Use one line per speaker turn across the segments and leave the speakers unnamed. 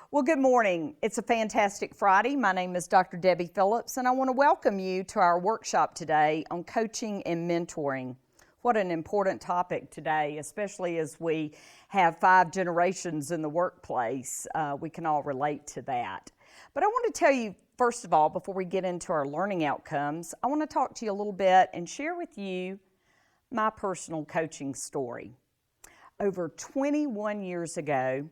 Well, good morning. It's a fantastic Friday. My name is Dr. Debbie Phillips, and I want to welcome you to our workshop today on coaching and mentoring. What an important topic today, especially as we have 5 generations in the workplace. We can all relate to that. But I want to tell you, first of all, before we get into our learning outcomes, I want to talk to you a little bit and share with you my personal coaching story. Over 21 years ago,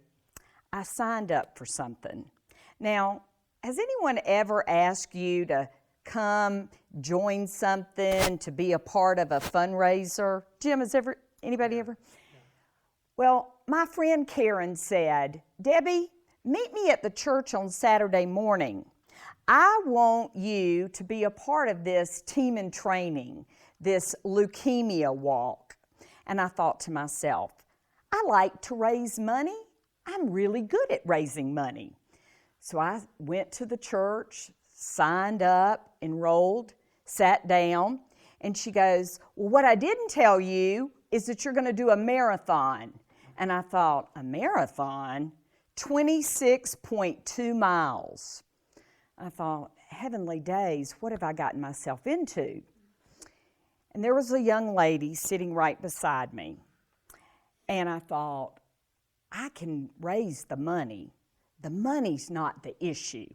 I signed up for something. Now, has anyone ever asked you to come join something, to be a part of a fundraiser? Jim, has anybody ever? Yeah. Well, my friend Karen said, Debbie, meet me at the church on Saturday morning. I want you to be a part of this team in training, this leukemia walk. And I thought to myself, I like to raise money. I'm really good at raising money. So I went to the church, signed up, enrolled, sat down, and she goes, well, what I didn't tell you is that you're going to do a marathon. And I thought, a marathon? 26.2 miles. I thought, heavenly days, what have I gotten myself into? And there was a young lady sitting right beside me. And I thought, I can raise the money. The money's not the issue.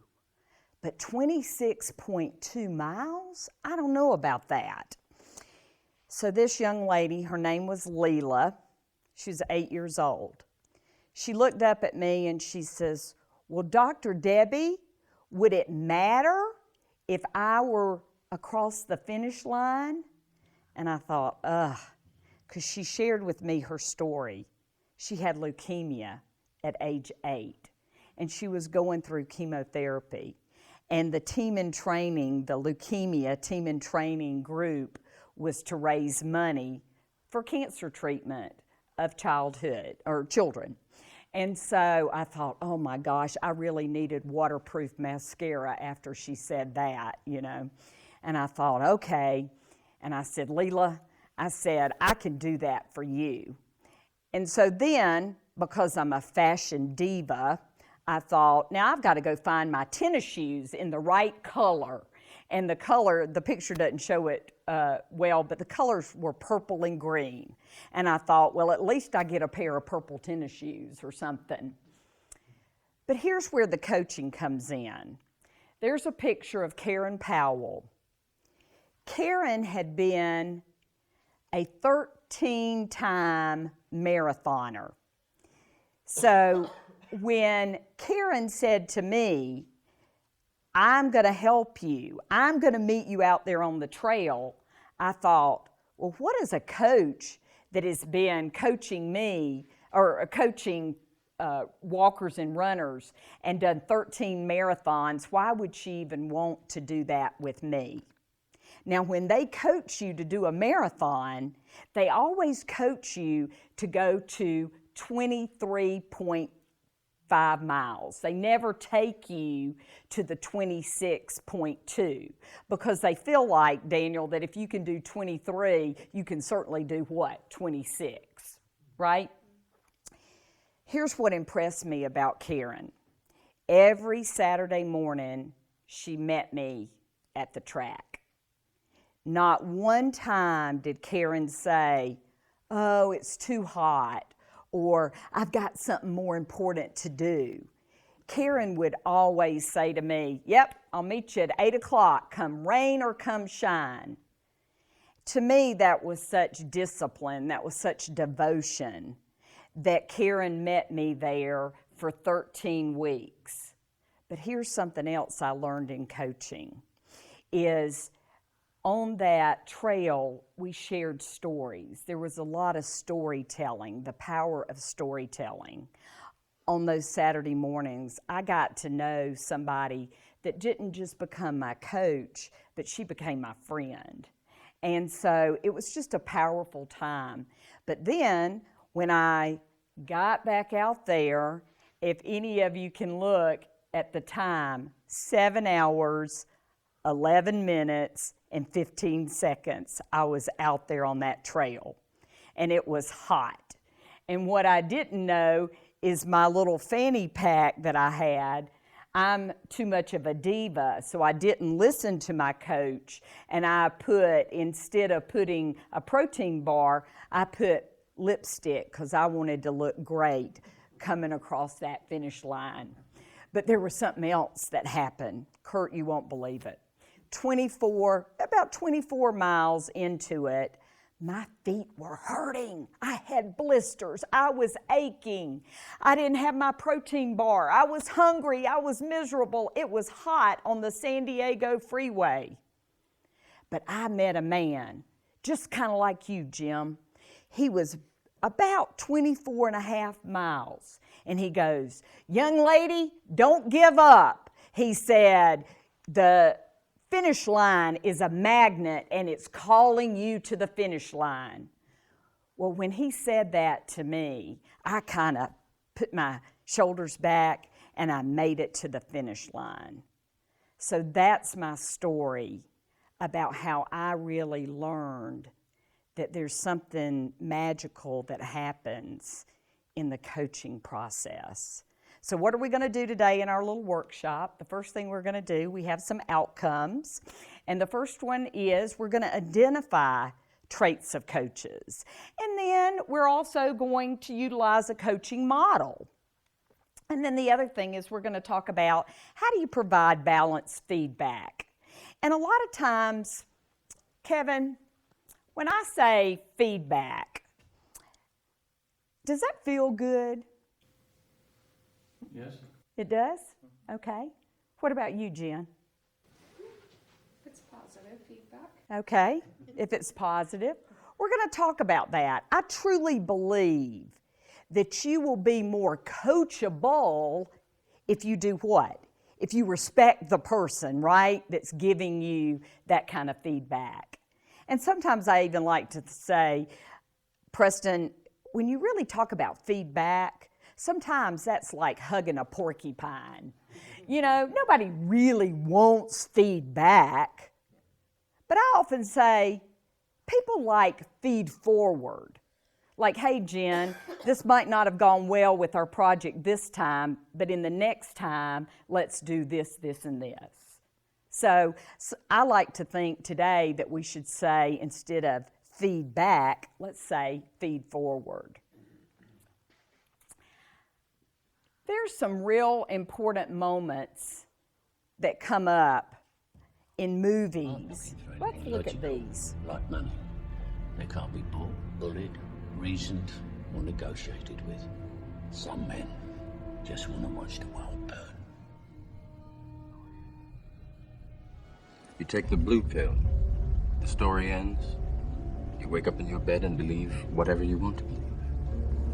But 26.2 miles? I don't know about that. So this young lady, her name was Leela. She was 8 years old. She looked up at me and she says, well, Dr. Debbie, would it matter if I were across the finish line? And I thought, because she shared with me her story. She had leukemia at age 8, and she was going through chemotherapy. And the team in training, the leukemia team in training group, was to raise money for cancer treatment of children. And so I thought, oh my gosh, I really needed waterproof mascara after she said that, you know. And I thought, okay. And I said, Leela, I can do that for you. And so then, because I'm a fashion diva, I thought, now I've got to go find my tennis shoes in the right color. And the color, the picture doesn't show it well, but the colors were purple and green. And I thought, well, at least I get a pair of purple tennis shoes or something. But here's where the coaching comes in. There's a picture of Karen Powell. Karen had been a 13-time marathoner. So when Karen said to me, I'm going to help you, I'm going to meet you out there on the trail, I thought, well, what is a coach that has been coaching me or coaching walkers and runners and done 13 marathons, why would she even want to do that with me? Now, when they coach you to do a marathon, they always coach you to go to 23.5 miles. They never take you to the 26.2 because they feel like, Daniel, that if you can do 23, you can certainly do what? 26, right? Here's what impressed me about Karen. Every Saturday morning, she met me at the track. Not one time did Karen say, oh, it's too hot, or I've got something more important to do. Karen would always say to me, yep, I'll meet you at 8 o'clock, come rain or come shine. To me, that was such discipline, that was such devotion, that Karen met me there for 13 weeks. But here's something else I learned in coaching, is on that trail, we shared stories. There was a lot of storytelling, the power of storytelling. On those Saturday mornings, I got to know somebody that didn't just become my coach, but she became my friend. And so it was just a powerful time. But then, when I got back out there, if any of you can look at the time, 7 hours, 11 minutes, and 15 seconds, I was out there on that trail. And it was hot. And what I didn't know is my little fanny pack that I had. I'm too much of a diva, so I didn't listen to my coach, and I put, instead of putting a protein bar, I put lipstick because I wanted to look great coming across that finish line. But there was something else that happened. Kurt, you won't believe it. About 24 miles into it, my feet were hurting. I had blisters. I was aching. I didn't have my protein bar. I was hungry. I was miserable. It was hot on the San Diego freeway. But I met a man, just kind of like you, Jim. He was about 24 and a half miles. And he goes, "Young lady, don't give up." He said, "The finish line is a magnet and it's calling you to the finish line." Well, when he said that to me, I kind of put my shoulders back and I made it to the finish line. So that's my story about how I really learned that there's something magical that happens in the coaching process. So what are we going to do today in our little workshop? The first thing we're going to do, we have some outcomes. And the first one is we're going to identify traits of coaches. And then we're also going to utilize a coaching model. And then the other thing is we're going to talk about how do you provide balanced feedback. And a lot of times, Kevin, when I say feedback, does that feel good?
Yes.
It does? Okay. What about you, Jen?
It's positive feedback.
Okay. If it's positive, we're going to talk about that. I truly believe that you will be more coachable if you do what? If you respect the person, right, that's giving you that kind of feedback. And sometimes I even like to say, Preston, when you really talk about feedback, sometimes that's like hugging a porcupine. You know, nobody really wants feedback. But I often say, people like feed forward. Like, hey, Jen, this might not have gone well with our project this time, but in the next time, let's do this, this, and this. So I like to think today that we should say, instead of feedback, let's say feed forward. There's some real important moments that come up in movies. Let's look at these.
Like money. They can't be bought, bullied, reasoned, or negotiated with. Some men just want to watch the world burn.
You take the blue pill, the story ends. You wake up in your bed and believe whatever you want to believe.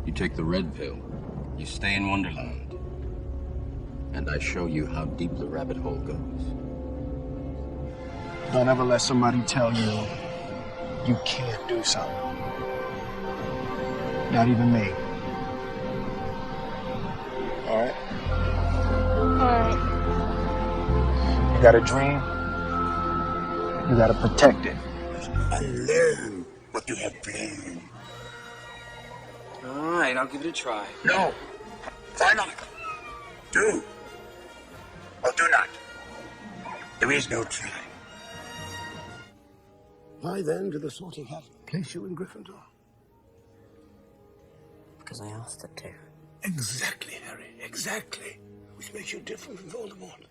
You take the red pill, you stay in Wonderland, and I show you how deep the rabbit hole goes.
Don't ever let somebody tell you you can't do something. Not even me. All right? You got a dream, you got to protect it.
Unlearn what you have planned.
All right, I'll give it a try.
No. Why not? Do. Or do not. There is no try. Why then do the Sorting Hat place you in Gryffindor?
Because I asked it to.
Exactly, Harry, exactly. Which makes you different from Voldemort.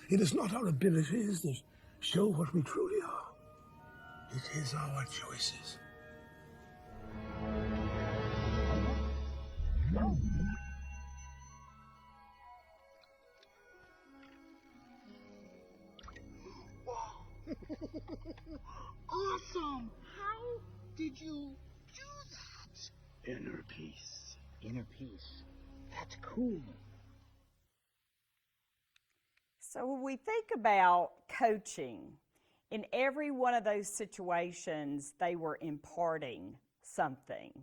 It is not our abilities that show what we truly are. It is our choices.
Awesome! How did you do that?
Inner peace.
Inner peace. That's cool.
So when we think about coaching, in every one of those situations, they were imparting something.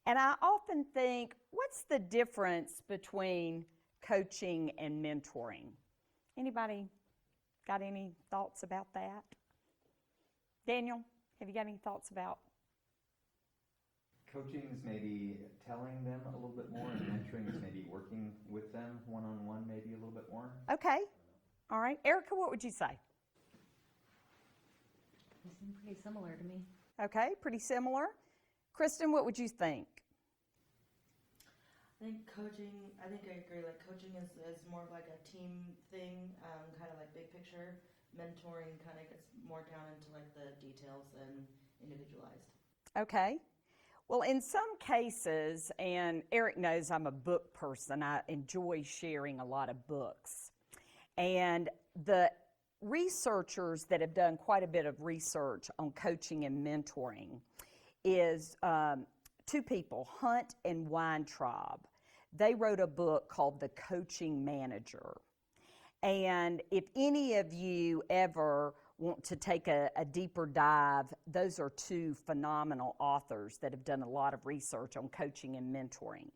And I often think, what's the difference between coaching and mentoring? Anybody got any thoughts about that? Daniel, have you got any thoughts about
coaching is maybe telling them a little bit more, and mentoring is maybe working with them one-on-one maybe a little bit more.
Okay. All right. Erica, what would you say?
They seem pretty similar to me.
Okay, pretty similar. Kristen, what would you think?
I think I agree, like coaching is more of like a team thing, kind of like big picture. Mentoring kind of gets more down into like the details and individualized.
Okay. Well, in some cases, and Eric knows I'm a book person, I enjoy sharing a lot of books. And the researchers that have done quite a bit of research on coaching and mentoring is two people, Hunt and Weintraub. They wrote a book called The Coaching Manager. And if any of you ever want to take a deeper dive, those are two phenomenal authors that have done a lot of research on coaching and mentoring.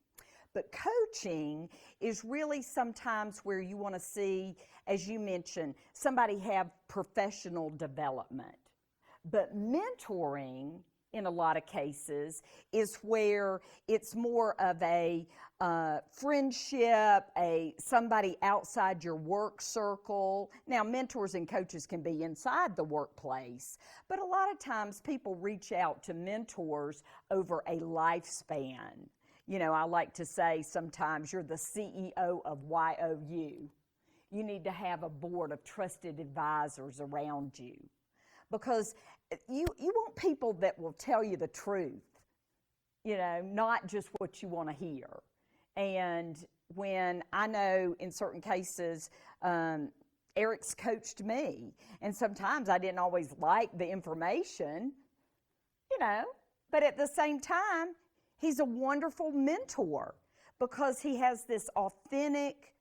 But coaching is really sometimes where you want to see, as you mentioned, somebody have professional development. But mentoring, in a lot of cases, is where it's more of a friendship, somebody outside your work circle. Now, mentors and coaches can be inside the workplace, but a lot of times people reach out to mentors over a lifespan. You know, I like to say sometimes you're the CEO of YOU. You need to have a board of trusted advisors around you, because you want people that will tell you the truth, you know, not just what you want to hear. And when I know in certain cases, Eric's coached me, and sometimes I didn't always like the information, you know, but at the same time, he's a wonderful mentor because he has this authentic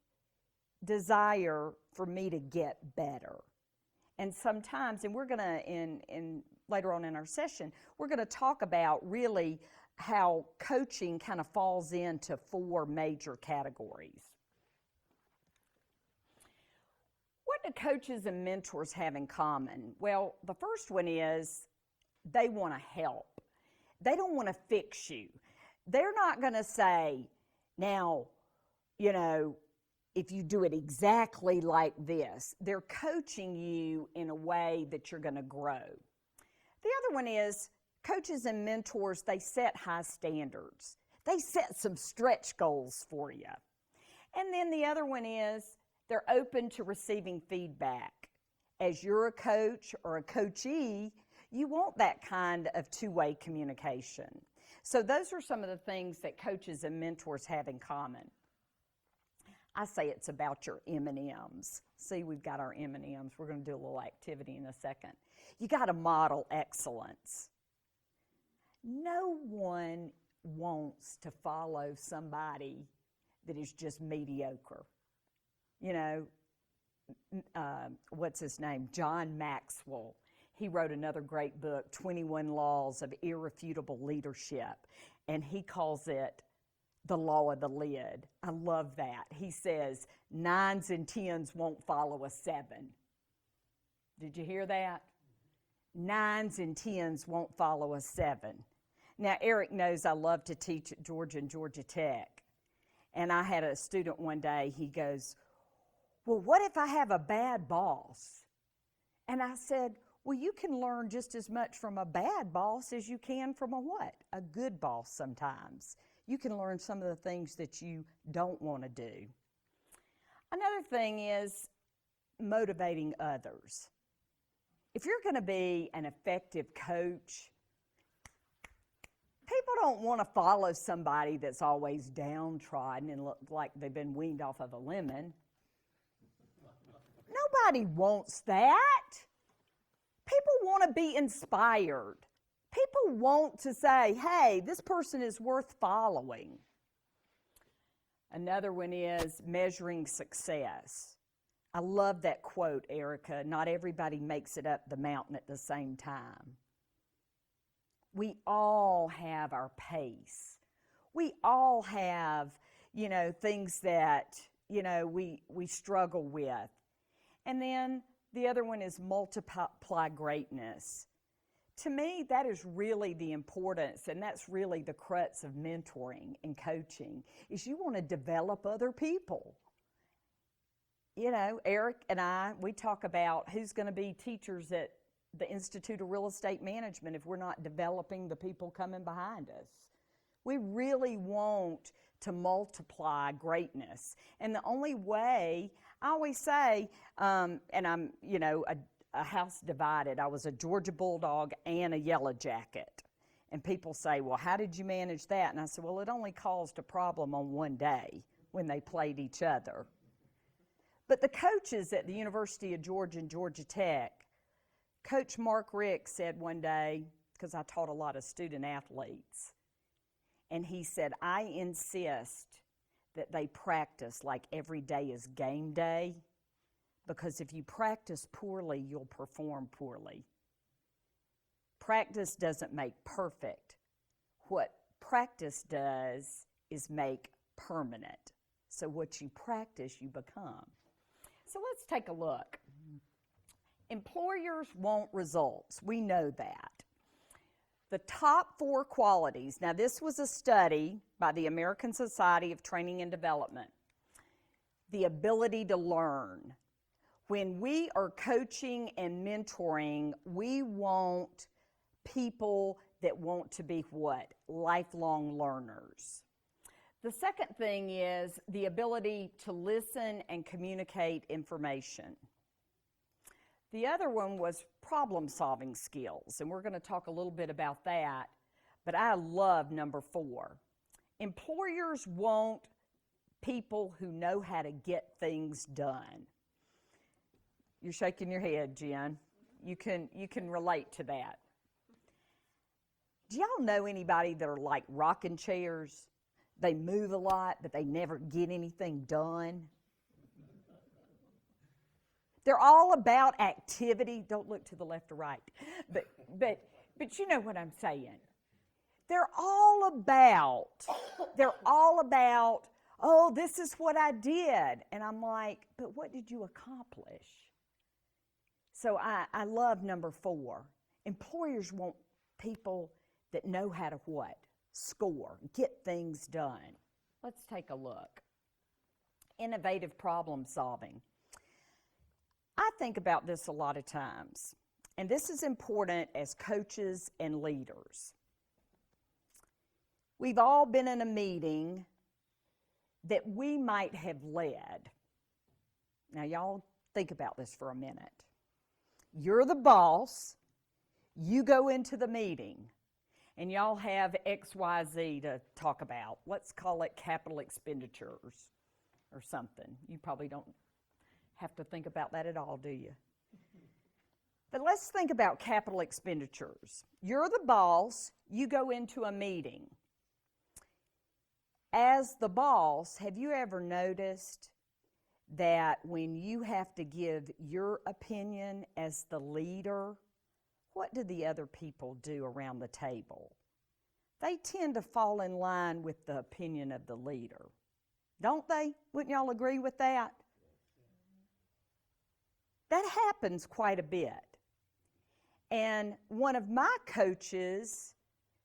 desire for me to get better. And sometimes, and we're going to, in later on in our session, we're going to talk about really how coaching kind of falls into 4 major categories. What do coaches and mentors have in common? Well, the first one is they want to help. They don't want to fix you. They're not going to say, now, you know, if you do it exactly like this. They're coaching you in a way that you're going to grow. The other one is coaches and mentors, they set high standards. They set some stretch goals for you. And then the other one is they're open to receiving feedback. As you're a coach or a coachee, you want that kind of two-way communication. So those are some of the things that coaches and mentors have in common. I say it's about your M&Ms. See, we've got our M&Ms. We're going to do a little activity in a second. You got to model excellence. No one wants to follow somebody that is just mediocre. You know, what's his name? John Maxwell. He wrote another great book, 21 Laws of Irrefutable Leadership, and he calls it the law of the lid. I love that. He says 9s and 10s won't follow a 7. Did you hear that? 9s and 10s won't follow a 7. Now, Eric knows I love to teach at Georgia and Georgia Tech. And I had a student one day, he goes, well, what if I have a bad boss? And I said, well, you can learn just as much from a bad boss as you can from a what? A good boss sometimes. You can learn some of the things that you don't want to do. Another thing is motivating others. If you're going to be an effective coach, people don't want to follow somebody that's always downtrodden and look like they've been weaned off of a lemon. Nobody wants that. People want to be inspired. People want to say, hey, this person is worth following. Another one is measuring success. I love that quote, Erica. Not everybody makes it up the mountain at the same time. We all have our pace. We all have, you know, things that, you know, we struggle with. And then the other one is multiply greatness. To me, that is really the importance, and that's really the crux of mentoring and coaching, is you want to develop other people. You know, Eric and I, we talk about who's going to be teachers at the Institute of Real Estate Management if we're not developing the people coming behind us. We really want to multiply greatness. And the only way, I always say, and I'm, you know, a house divided. I was a Georgia Bulldog and a Yellow Jacket. And people say, well, how did you manage that? And I said, well, it only caused a problem on one day when they played each other. But the coaches at the University of Georgia and Georgia Tech, Coach Mark Rick said one day, because I taught a lot of student athletes, and he said, I insist that they practice like every day is game day, because if you practice poorly, you'll perform poorly. Practice doesn't make perfect. What practice does is make permanent. So what you practice, you become. So let's take a look. Employers want results. We know that. The top 4 qualities. Now, this was a study by the American Society of Training and Development. The ability to learn. When we are coaching and mentoring, we want people that want to be what? Lifelong learners. The second thing is the ability to listen and communicate information. The other one was problem-solving skills, and we're going to talk a little bit about that, but I love number 4. Employers want people who know how to get things done. You're shaking your head, Jen. You can relate to that. Do y'all know anybody that are like rocking chairs? They move a lot, but they never get anything done. They're all about activity. Don't look to the left or right. But you know what I'm saying. They're all about, oh, this is what I did. And I'm like, but what did you accomplish? So I love number 4. Employers want people that know how to what? Score, get things done. Let's take a look. Innovative problem solving. I think about this a lot of times, and this is important as coaches and leaders. We've all been in a meeting that we might have led. Now, y'all think about this for a minute. You're the boss. You go into the meeting, and y'all have XYZ to talk about. Let's call it capital expenditures or something. You probably don't have to think about that at all, do you? But let's think about capital expenditures. You're the boss. You go into a meeting. As the boss, have you ever noticed that when you have to give your opinion as the leader, what do the other people do around the table? They tend to fall in line with the opinion of the leader. Don't they? Wouldn't y'all agree with that? That happens quite a bit. And one of my coaches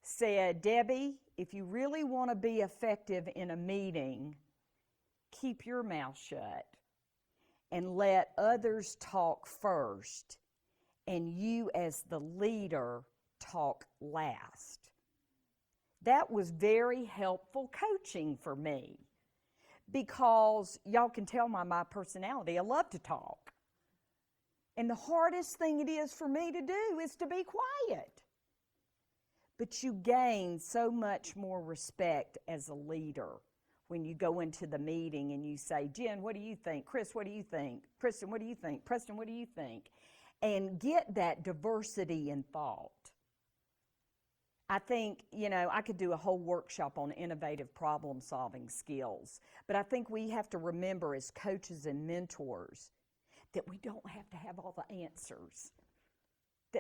said, Debbie, if you really want to be effective in a meeting, keep your mouth shut and let others talk first, and you as the leader talk last. That was very helpful coaching for me, because y'all can tell my personality. I love to talk. And the hardest thing it is for me to do is to be quiet. But you gain so much more respect as a leader when you go into the meeting and you say, Jen, what do you think? Chris, what do you think? Kristen, what do you think? Preston, what do you think? And get that diversity in thought. I think, I could do a whole workshop on innovative problem-solving skills. But I think we have to remember as coaches and mentors that we don't have to have all the answers.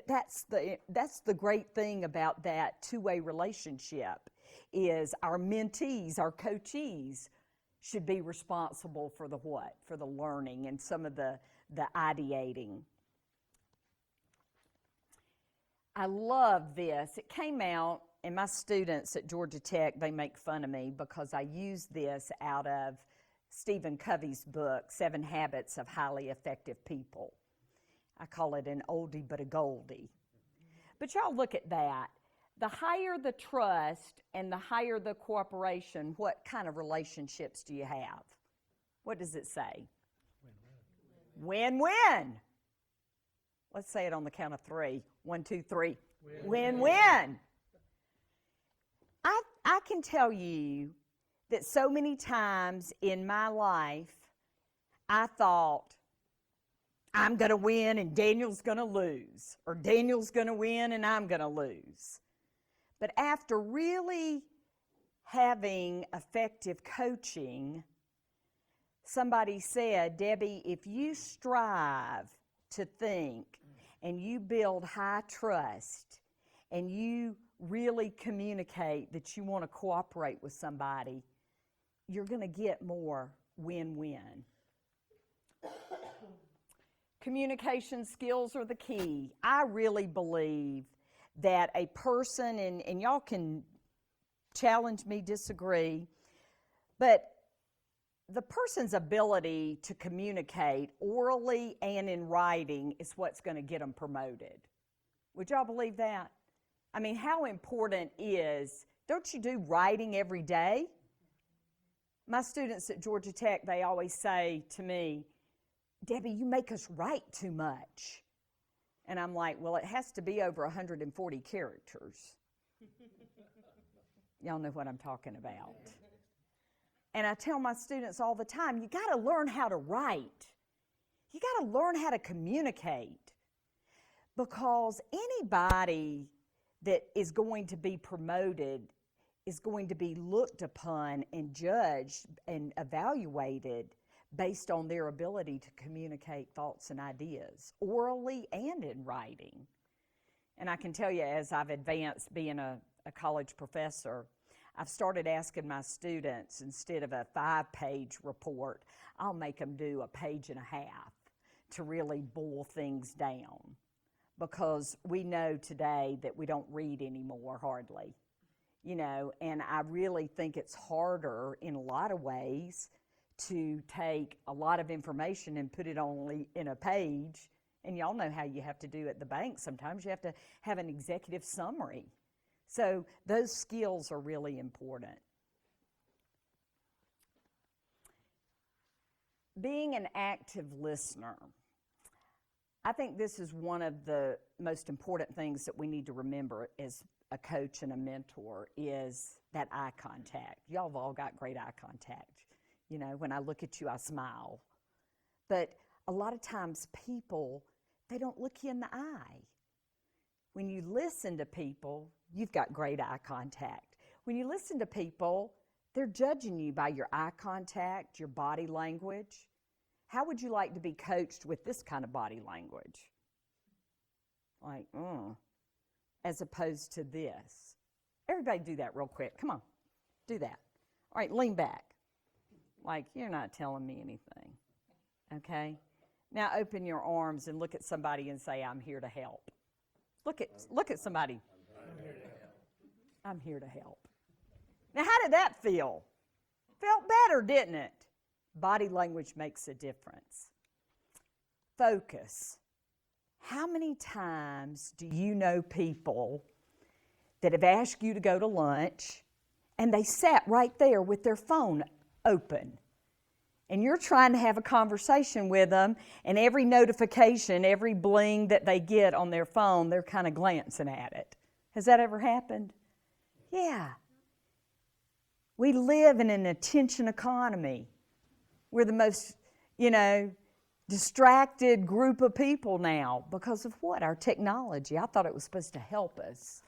That's the great thing about that two-way relationship, is our mentees, our coachees, should be responsible for the what? For the learning and some of the ideating. I love this. It came out, and my students at Georgia Tech, they make fun of me because I use this out of Stephen Covey's book, 7 Habits of Highly Effective People. I call it an oldie but a goldie. But y'all look at that. The higher the trust and the higher the cooperation, what kind of relationships do you have? What does it say? Win-win. Let's say it on the count of 3. 1, 2, 3. Win-win. I can tell you that so many times in my life, I thought, I'm going to win and Daniel's going to lose, or Daniel's going to win and I'm going to lose. But after really having effective coaching, somebody said, Debbie, if you strive to think and you build high trust and you really communicate that you want to cooperate with somebody, you're going to get more win-win. Communication skills are the key. I really believe that a person, and y'all can challenge me, disagree, but the person's ability to communicate orally and in writing is what's going to get them promoted. Would y'all believe that? I mean, how important is, don't you do writing every day? My students at Georgia Tech, they always say to me, Debbie, you make us write too much. And I'm like, well, it has to be over 140 characters. Y'all know what I'm talking about. And I tell my students all the time, you got to learn how to write. You got to learn how to communicate. Because anybody that is going to be promoted is going to be looked upon and judged and evaluated based on their ability to communicate thoughts and ideas, orally and in writing. And I can tell you, as I've advanced being a college professor, I've started asking my students, instead of a 5-page report, I'll make them do a 1.5 pages to really boil things down. Because we know today that we don't read anymore, hardly. You know, and I really think it's harder in a lot of ways to take a lot of information and put it only in a page. And y'all know how you have to do at the bank. Sometimes you have to have an executive summary. So those skills are really important. Being an active listener. I think this is one of the most important things that we need to remember as a coach and a mentor, is that eye contact. Y'all have all got great eye contact. You know, when I look at you, I smile. But a lot of times people, they don't look you in the eye. When you listen to people, you've got great eye contact. When you listen to people, they're judging you by your eye contact, your body language. How would you like to be coached with this kind of body language? Like, as opposed to this. Everybody do that real quick. Come on, do that. All right, lean back. Like, you're not telling me anything, okay? Now open your arms and look at somebody and say, I'm here to help. Look at somebody. I'm here to help. I'm here to help. Now, how did that feel? Felt better, didn't it? Body language makes a difference. Focus. How many times do you know people that have asked you to go to lunch and they sat right there with their phone open? And you're trying to have a conversation with them, and every notification, every bling that they get on their phone, they're kind of glancing at it. Has that ever happened? Yeah. We live in an attention economy. We're the most, distracted group of people now because of what? Our technology. I thought it was supposed to help us,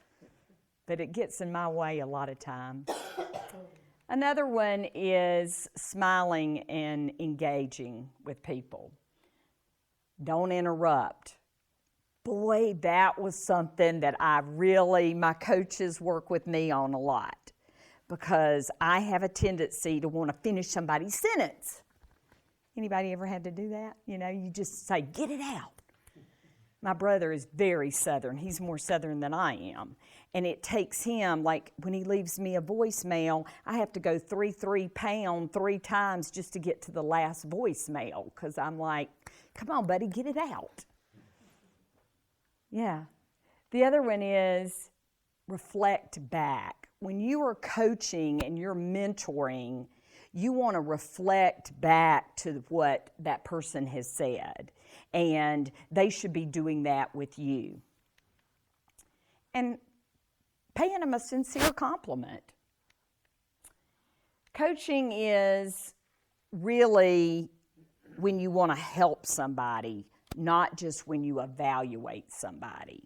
but it gets in my way a lot of times. Another one is smiling and engaging with people. Don't interrupt. Boy, that was something that my coaches work with me on a lot, because I have a tendency to want to finish somebody's sentence. Anybody ever had to do that? You just say, get it out. My brother is very Southern. He's more Southern than I am. And it takes him, like when he leaves me a voicemail, I have to go 3 pound 3 times just to get to the last voicemail because I'm like, come on, buddy, get it out. Yeah. The other one is reflect back. When you are coaching and you're mentoring, you want to reflect back to what that person has said. And they should be doing that with you. And paying them a sincere compliment. Coaching is really when you want to help somebody, not just when you evaluate somebody.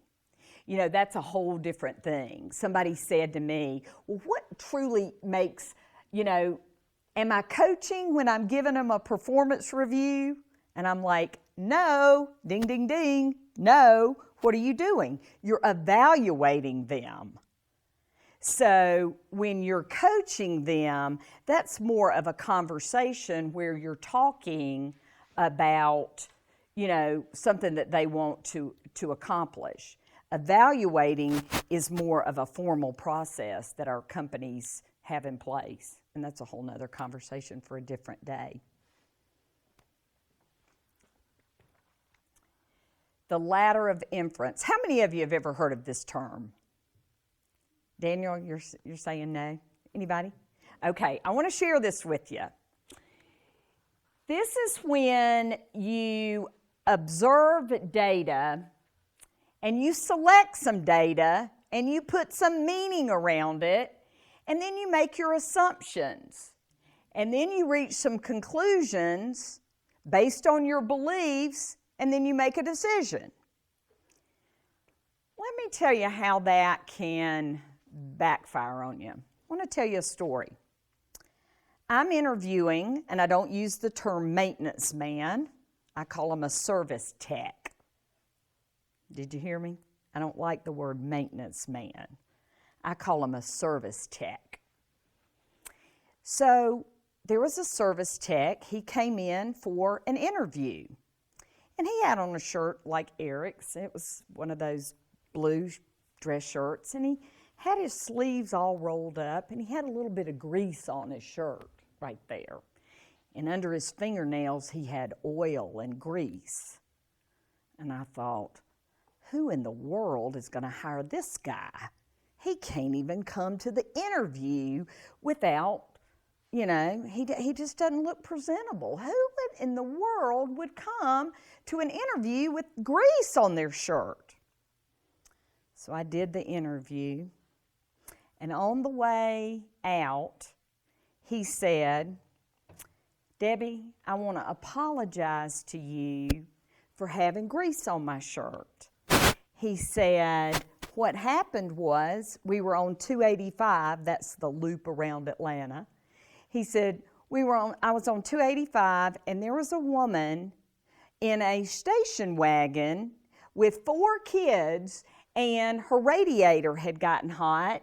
You know, that's a whole different thing. Somebody said to me, well, what truly makes, am I coaching when I'm giving them a performance review? And I'm like, no, ding, ding, ding, no. What are you doing? You're evaluating them. So when you're coaching them, that's more of a conversation where you're talking about, something that they want to accomplish. Evaluating is more of a formal process that our companies have in place. And that's a whole nother conversation for a different day. The ladder of inference. How many of you have ever heard of this term? Daniel, you're saying no? Anybody? Okay, I want to share this with you. This is when you observe data and you select some data and you put some meaning around it and then you make your assumptions. And then you reach some conclusions based on your beliefs and then you make a decision. Let me tell you how that can backfire on you. I want to tell you a story. I'm interviewing, and I don't use the term maintenance man. I call him a service tech. Did you hear me? I don't like the word maintenance man. I call him a service tech. So there was a service tech. He came in for an interview. And he had on a shirt like Eric's. It was one of those blue dress shirts. And he had his sleeves all rolled up. And he had a little bit of grease on his shirt right there. And under his fingernails, he had oil and grease. And I thought, who in the world is going to hire this guy? He can't even come to the interview without, he just doesn't look presentable. Who in the world would come to an interview with grease on their shirt? So I did the interview, and on the way out, he said, Debbie, I want to apologize to you for having grease on my shirt. He said, what happened was we were on 285, that's the loop around Atlanta. He said, I was on 285 and there was a woman in a station wagon with 4 kids and her radiator had gotten hot.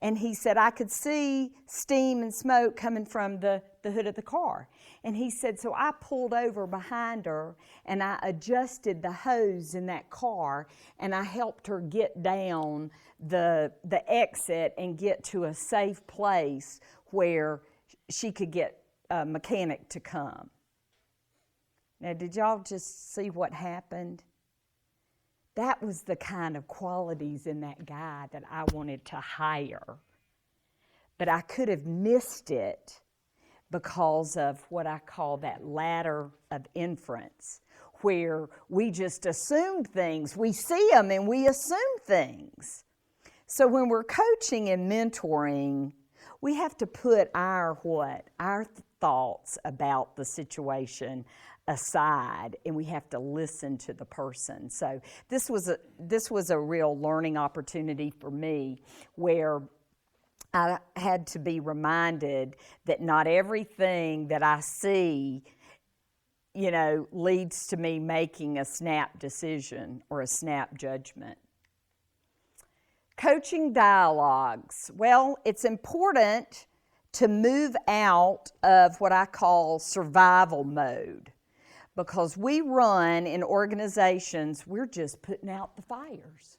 And he said, I could see steam and smoke coming from the hood of the car. And he said, so I pulled over behind her and I adjusted the hose in that car and I helped her get down the exit and get to a safe place where she could get a mechanic to come. Now, did y'all just see what happened? That was the kind of qualities in that guy that I wanted to hire. But I could have missed it because of what I call that ladder of inference, where we just assumed things. We see them and we assume things. So when we're coaching and mentoring, we have to put our thoughts about the situation aside, and we have to listen to the person. So this was a real learning opportunity for me, where I had to be reminded that not everything that I see, leads to me making a snap decision or a snap judgment. Coaching dialogues. Well, it's important to move out of what I call survival mode, because we run in organizations, we're just putting out the fires.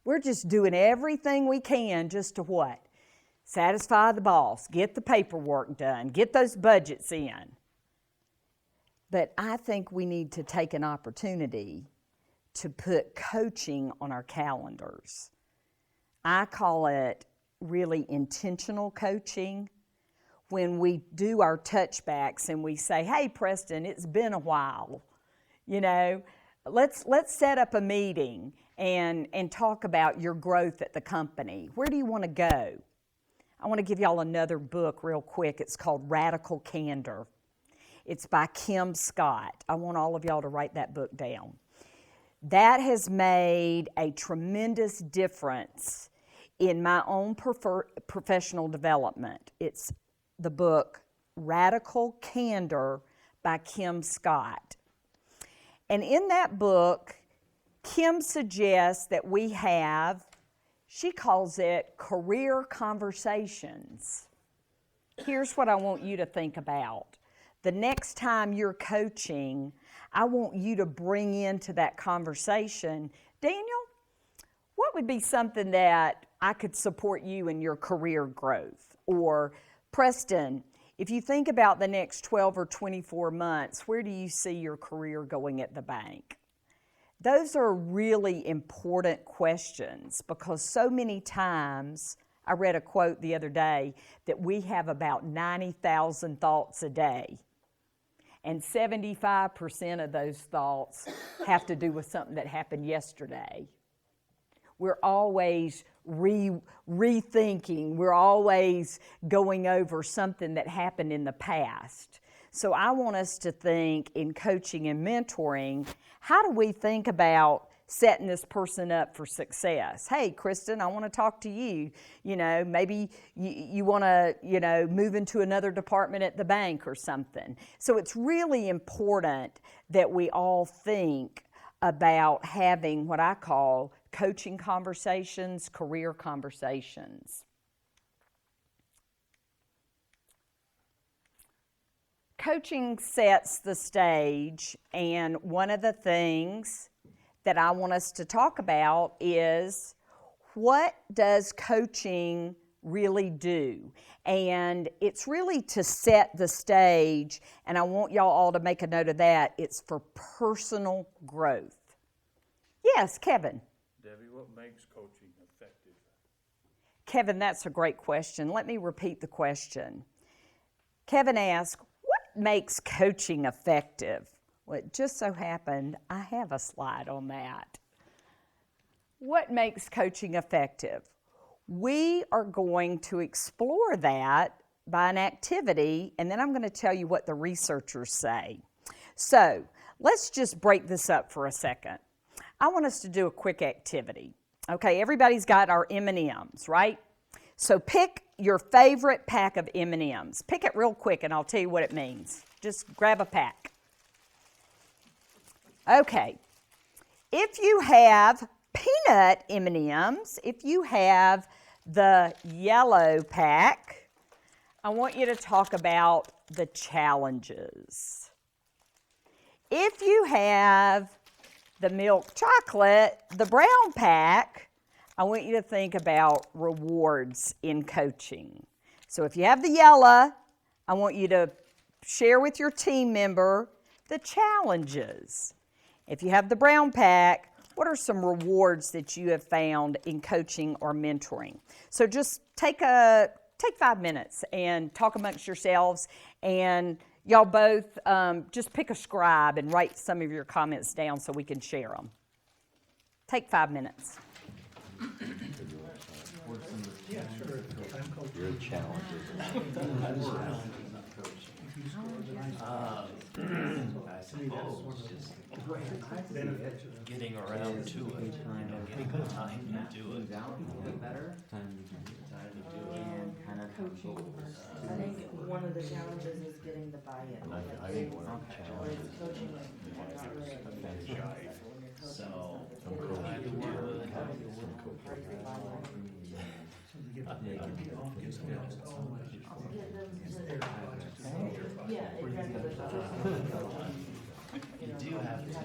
We're just doing everything we can just to what? Satisfy the boss, get the paperwork done, get those budgets in. But I think we need to take an opportunity to put coaching on our calendars. I call it really intentional coaching. When we do our touchbacks and we say, hey, Preston, it's been a while. You know, let's set up a meeting and talk about your growth at the company. Where do you want to go? I want to give y'all another book real quick. It's called Radical Candor. It's by Kim Scott. I want all of y'all to write that book down. That has made a tremendous difference in my own professional development. It's the book Radical Candor by Kim Scott. And in that book, Kim suggests that we have, she calls it career conversations. Here's what I want you to think about. The next time you're coaching, I want you to bring into that conversation, Daniel, what would be something that I could support you in your career growth? Or Preston, if you think about the next 12 or 24 months, where do you see your career going at the bank? Those are really important questions because so many times, I read a quote the other day that we have about 90,000 thoughts a day. And 75% of those thoughts have to do with something that happened yesterday. We're always rethinking. We're always going over something that happened in the past. So I want us to think in coaching and mentoring, how do we think about setting this person up for success? Hey, Kristen, I want to talk to you. You know, maybe you want to, move into another department at the bank or something. So it's really important that we all think about having what I call coaching conversations, career conversations. Coaching sets the stage, and one of the things that I want us to talk about is what does coaching really do? And it's really to set the stage, and I want y'all all to make a note of that. It's for personal growth. Yes, Kevin.
Debbie, what makes coaching effective?
Kevin, that's a great question. Let me repeat the question. Kevin asked, what makes coaching effective? Well, it just so happened I have a slide on that. What makes coaching effective? We are going to explore that by an activity, and then I'm going to tell you what the researchers say. So let's just break this up for a second. I want us to do a quick activity. Okay, everybody's got our M&Ms, right? So pick your favorite pack of M&Ms. Pick it real quick, and I'll tell you what it means. Just grab a pack. Okay, if you have peanut M&Ms, if you have the yellow pack, I want you to talk about the challenges. If you have the milk chocolate, the brown pack, I want you to think about rewards in coaching. So if you have the yellow, I want you to share with your team member the challenges. If you have the brown pack, what are some rewards that you have found in coaching or mentoring? So just take 5 minutes and talk amongst yourselves, and y'all both just pick a scribe and write some of your comments down so we can share them. Take 5 minutes.
Your challenges.
I suppose just getting around to it, getting the time to do it.
Out a little bit better. Time to do it. And kind of
I think one of the challenges is getting the buy-in.
I think one of the
Whereas
challenges
coaching, like, not really a big deal. When you're coaching,
So,
it's something that
trying to do it.
parties that buy in. Yeah, exactly.
do have to,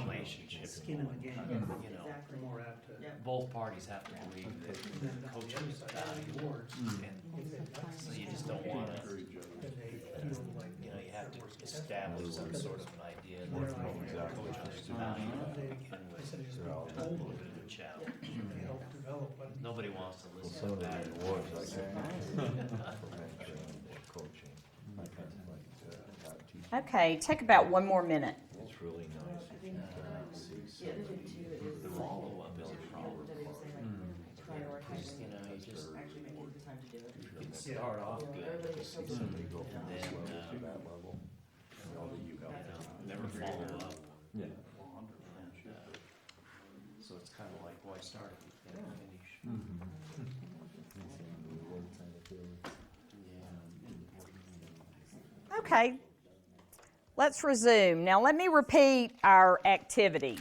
relationship.
Skin in the game.
You know,
They're more apt to.
both parties have to believe that coaching is valuable, and so you just don't want to, you know, you have to establish some sort of an idea that coaching is valuable to begin with. It's a little bit of a challenge. Nobody wants to listen to that.
Okay, take about 1 more minute.
It's really nice. Yeah, I think too, it is.
The follow-up is a problem.
Prioritizing,
You know, you just
actually making the time to do it.
you can start off good,
Everybody gets so busy.
and then, never follow up.
Yeah.
So it's kind of like, why start if you can't finish?
Okay, let's resume. Now let me repeat our activity.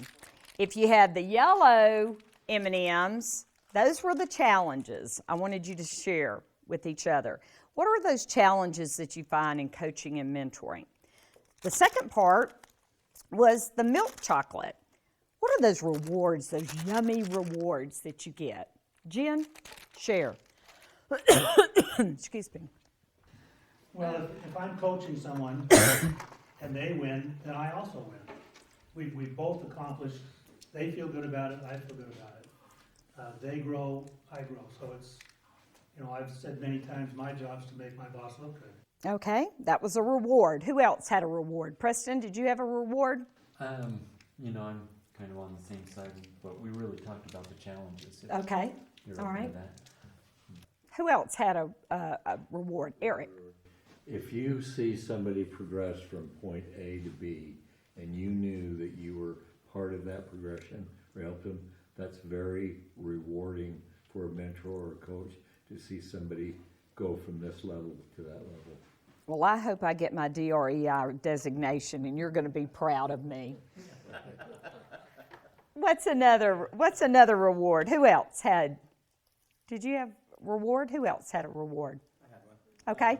If you had the yellow M&Ms, those were the challenges I wanted you to share with each other. What are those challenges that you find in coaching and mentoring? The second part was the milk chocolate. What are those rewards, those yummy rewards that you get? Jen, share. Excuse me.
Well, if I'm coaching someone and they win, then I also win. We both accomplished, they feel good about it, I feel good about it. They grow, I grow. So it's, you know, I've said many times, my job is to make my boss look good.
Okay, that was a reward. Who else had a reward? Preston, did you have a reward?
You know, I'm kind of on the same side, but we really talked about the challenges.
Okay,
You're
all
open
right.
to that.
Who else had a reward? Eric.
If you see somebody progress from point A to B, and you knew that you were part of that progression or helped them, that's very rewarding for a mentor or a coach to see somebody go from this level to that level.
Well, I hope I get my DREI designation, and you're going to be proud of me. What's another reward? Who else had? Did you have reward? Who else had a reward?
I had one.
Okay.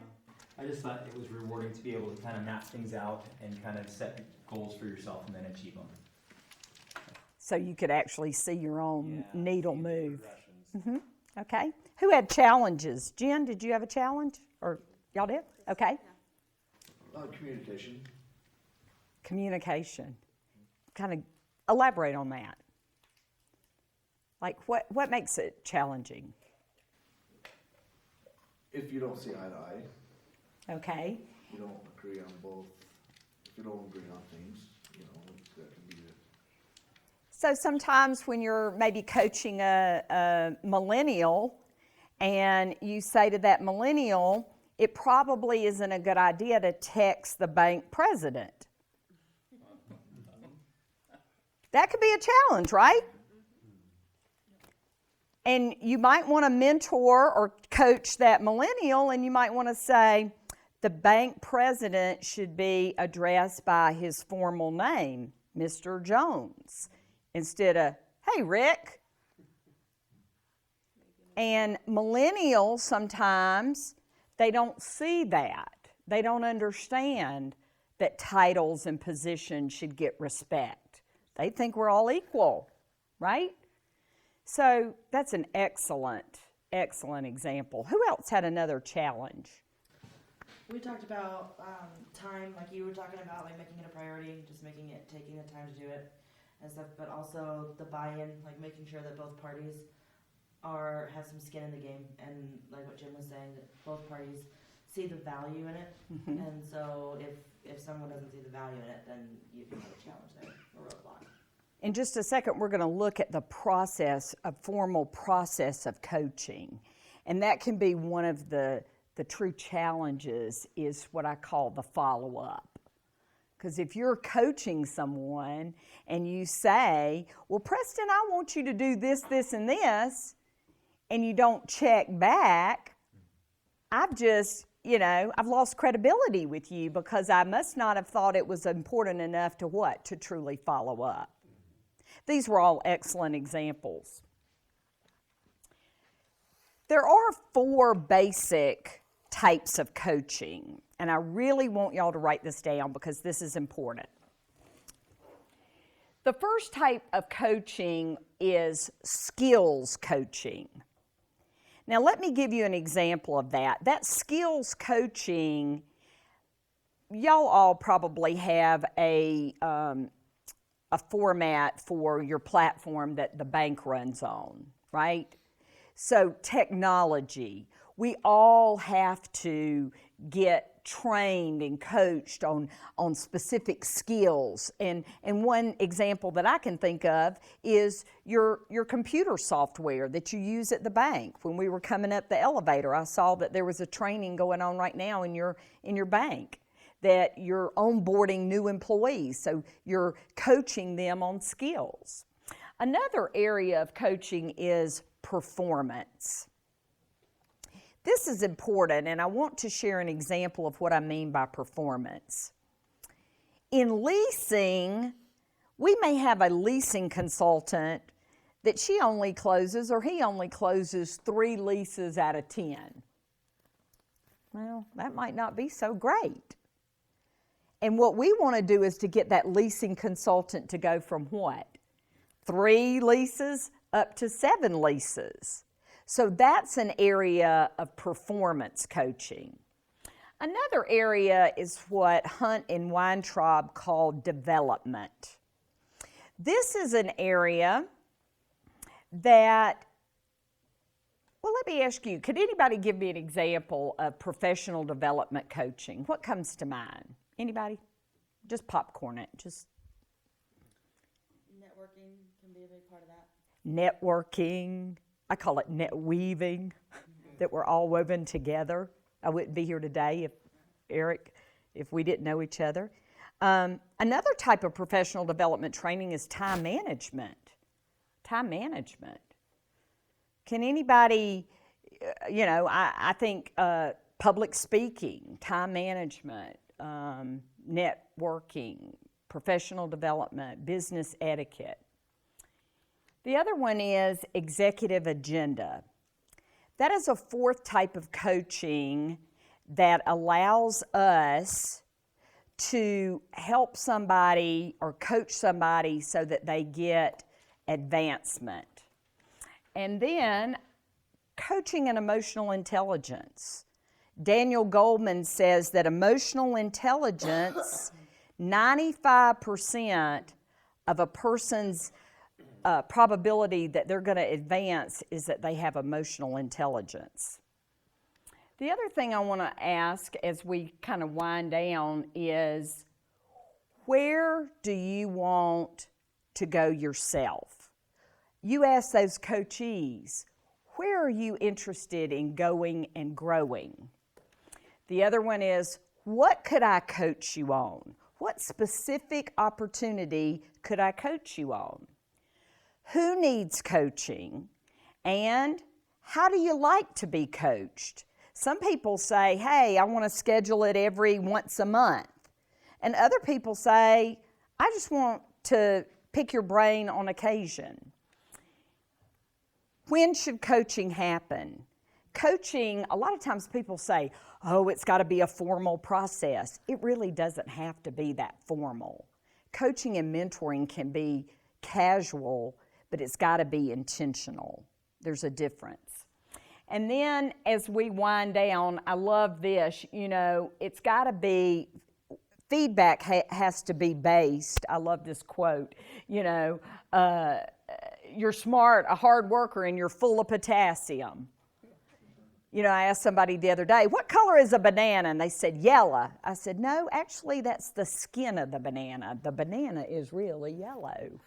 I just thought it was rewarding to be able to kind of map things out and kind of set goals for yourself and then achieve them.
So you could actually see your own needle move. Mm-hmm. Okay. Who had challenges? Jen, did you have a challenge? Or y'all did? Okay.
Communication.
Communication. Kind of elaborate on that. Like what makes it challenging?
If you don't see eye to eye.
Okay.
You don't agree on both. If you don't agree on things, you know, that can be it.
So sometimes when you're maybe coaching a millennial and you say to that millennial, it probably isn't a good idea to text the bank president. That could be a challenge, right? And you might want to mentor or coach that millennial, and you might want to say, the bank president should be addressed by his formal name, Mr. Jones, instead of, hey, Rick. And millennials sometimes, they don't see that. They don't understand that titles and positions should get respect. They think we're all equal, right? So that's an excellent, excellent example. Who else had another challenge?
We talked about time, like you were talking about, like making it a priority, just taking the time to do it and stuff, but also the buy-in, like making sure that both parties have some skin in the game, and like what Jim was saying, that both parties see the value in it.
Mm-hmm.
And so if someone doesn't see the value in it, then you can have a challenge there, a roadblock.
In just a second, we're going to look at the formal process of coaching. And that can be one of the true challenges, is what I call the follow-up. Because if you're coaching someone and you say, well, Preston, I want you to do this, this, and this, and you don't check back, I've lost credibility with you, because I must not have thought it was important enough to truly follow up. These were all excellent examples. There are 4 basic types of coaching, and I really want y'all to write this down because this is important. The first type of coaching is skills coaching. Now, let me give you an example of that. That skills coaching, y'all all probably have a format for your platform that the bank runs on, right? So technology, we all have to get trained and coached on specific skills. And one example that I can think of is your computer software that you use at the bank. When we were coming up the elevator, I saw that there was a training going on right now in your bank, that you're onboarding new employees, so you're coaching them on skills. Another area of coaching is performance. This is important, and I want to share an example of what I mean by performance. In leasing, we may have a leasing consultant that she only closes or he only closes 3 leases out of 10. Well, that might not be so great. And what we want to do is to get that leasing consultant to go from what? 3 leases up to 7 leases. So that's an area of performance coaching. Another area is what Hunt and Weintraub call development. This is an area that, well, let me ask you, could anybody give me an example of professional development coaching? What comes to mind? Anybody? Just popcorn it. Just
Networking can be a big part of that.
networking. I call it net weaving, that we're all woven together. I wouldn't be here today if we didn't know each other. Another type of professional development training is time management. Time management. Can anybody, I think public speaking, time management, networking, professional development, business etiquette. The other one is executive agenda. That is a 4th type of coaching that allows us to help somebody or coach somebody so that they get advancement. And then coaching and emotional intelligence. Daniel Goleman says that emotional intelligence, 95% of a person's probability that they're going to advance is that they have emotional intelligence. The other thing I want to ask as we kind of wind down is, where do you want to go yourself? You ask those coachees, where are you interested in going and growing? The other one is, what could I coach you on? What specific opportunity could I coach you on? Who needs coaching? And how do you like to be coached? Some people say, hey, I want to schedule it every once a month. And other people say, I just want to pick your brain on occasion. When should coaching happen? Coaching, a lot of times people say, oh, it's got to be a formal process. It really doesn't have to be that formal. Coaching and mentoring can be casual, but it's got to be intentional. There's a difference. And then as we wind down, I love this, it's got to be, feedback has to be based. I love this quote, you're smart, a hard worker, and you're full of potassium. I asked somebody the other day, what color is a banana? And they said, yellow. I said, no, actually that's the skin of the banana. The banana is really yellow.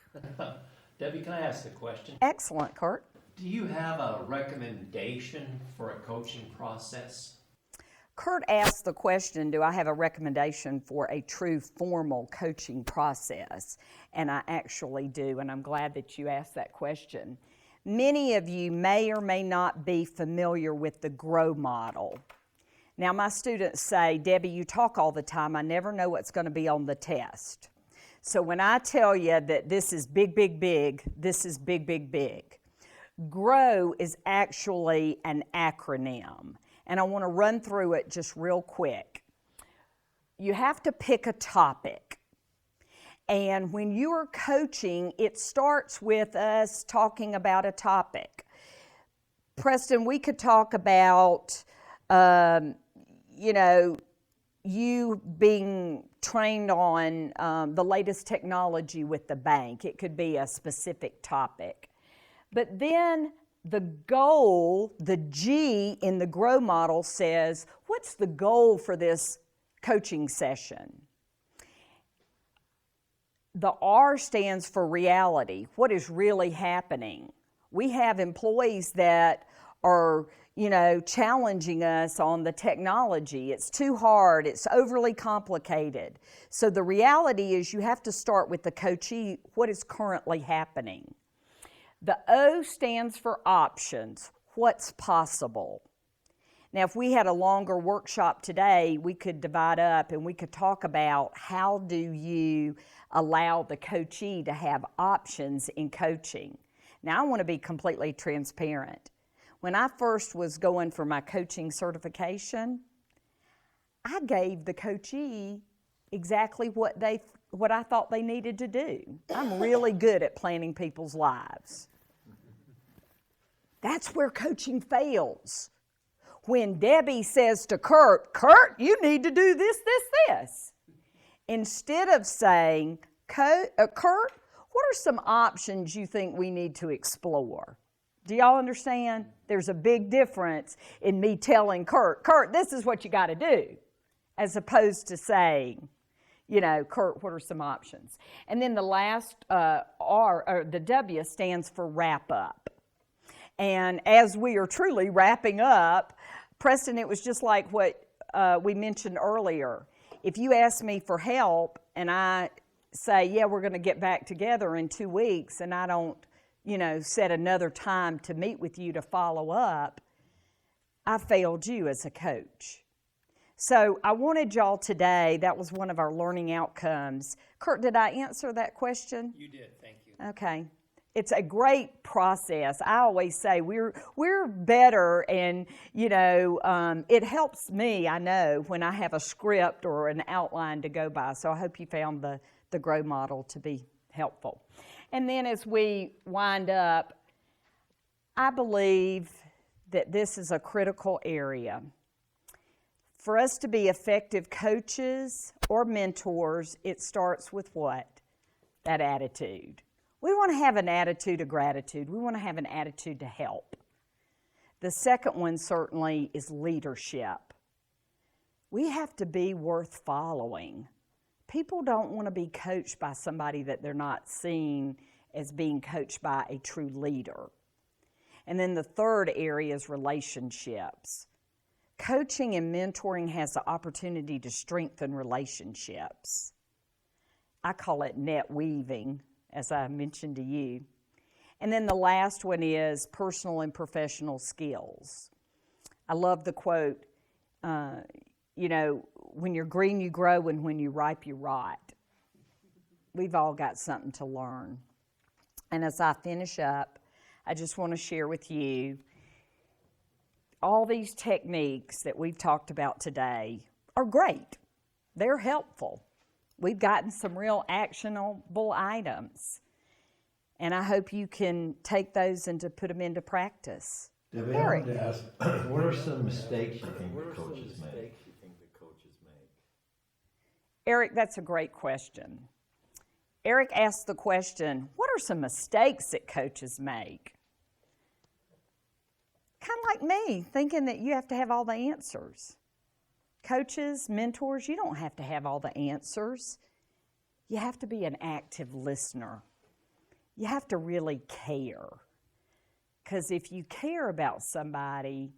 Debbie, can I ask a question?
Excellent, Kurt.
Do you have a recommendation for a coaching process?
Kurt asked the question, do I have a recommendation for a true formal coaching process? And I actually do, and I'm glad that you asked that question. Many of you may or may not be familiar with the GROW model. Now, my students say, Debbie, you talk all the time. I never know what's going to be on the test. So when I tell you that this is big, big, big, this is big, big, big. GROW is actually an acronym. and I want to run through it just real quick. You have to pick a topic. And when you are coaching, it starts with us talking about a topic. Preston, we could talk about, you being trained on the latest technology with the bank. It could be a specific topic. But then the goal, the G in the GROW model says, what's the goal for this coaching session? The R stands for reality. What is really happening? We have employees that are, challenging us on the technology. It's too hard. It's overly complicated. So the reality is you have to start with the coachee, what is currently happening. The O stands for options. What's possible? Now, if we had a longer workshop today, we could divide up and we could talk about how do you allow the coachee to have options in coaching. Now, I want to be completely transparent. When I first was going for my coaching certification, I gave the coachee exactly what I thought they needed to do. I'm really good at planning people's lives. That's where coaching fails. When Debbie says to Kurt, you need to do this. Instead of saying, Kurt, what are some options you think we need to explore? Do y'all understand? There's a big difference in me telling Kurt, this is what you got to do, as opposed to saying, Kurt, what are some options? And then the last R, or the W, stands for wrap up. And as we are truly wrapping up, Preston, it was just like what we mentioned earlier. If you ask me for help and I say, yeah, we're going to get back together in 2 weeks, and I don't, set another time to meet with you to follow up, I failed you as a coach. So I wanted y'all today, that was one of our learning outcomes. Kurt, did I answer that question?
You did, thank you.
Okay. It's a great process. I always say we're better, and it helps me, I know, when I have a script or an outline to go by. So I hope you found the GROW model to be helpful. And then as we wind up, I believe that this is a critical area. For us to be effective coaches or mentors, it starts with what? That attitude. We want to have an attitude of gratitude. We want to have an attitude to help. The second one certainly is leadership. We have to be worth following. People don't want to be coached by somebody that they're not seeing as being coached by a true leader. And then the third area is relationships. Coaching and mentoring has the opportunity to strengthen relationships. I call it net weaving, as I mentioned to you. And then the last one is personal and professional skills. I love the quote, when you're green, you grow, and when you're ripe, you rot. We've all got something to learn. And as I finish up, I just want to share with you all these techniques that we've talked about today are great. They're helpful. We've gotten some real actionable items. And I hope you can take those and to put them into practice.
Debbie, I wanted to ask, what are some mistakes you think the coaches make?
Eric, that's a great question. Eric asked the question, what are some mistakes that coaches make? Kind of like me, thinking that you have to have all the answers. Coaches, mentors, you don't have to have all the answers. You have to be an active listener. You have to really care. Because if you care about somebody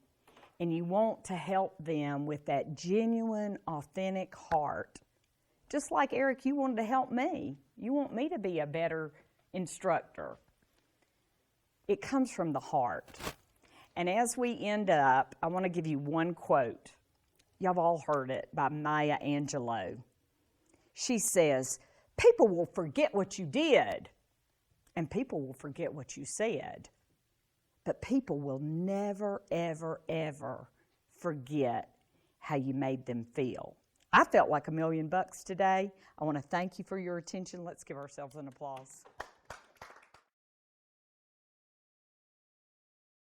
and you want to help them with that genuine, authentic heart, just like Eric, you wanted to help me. You want me to be a better instructor. It comes from the heart. And as we end up, I want to give you one quote. Y'all have all heard it by Maya Angelou. She says, people will forget what you did, and people will forget what you said. But people will never, ever, ever forget how you made them feel. I felt like $1 million today. I want to thank you for your attention. Let's give ourselves an applause.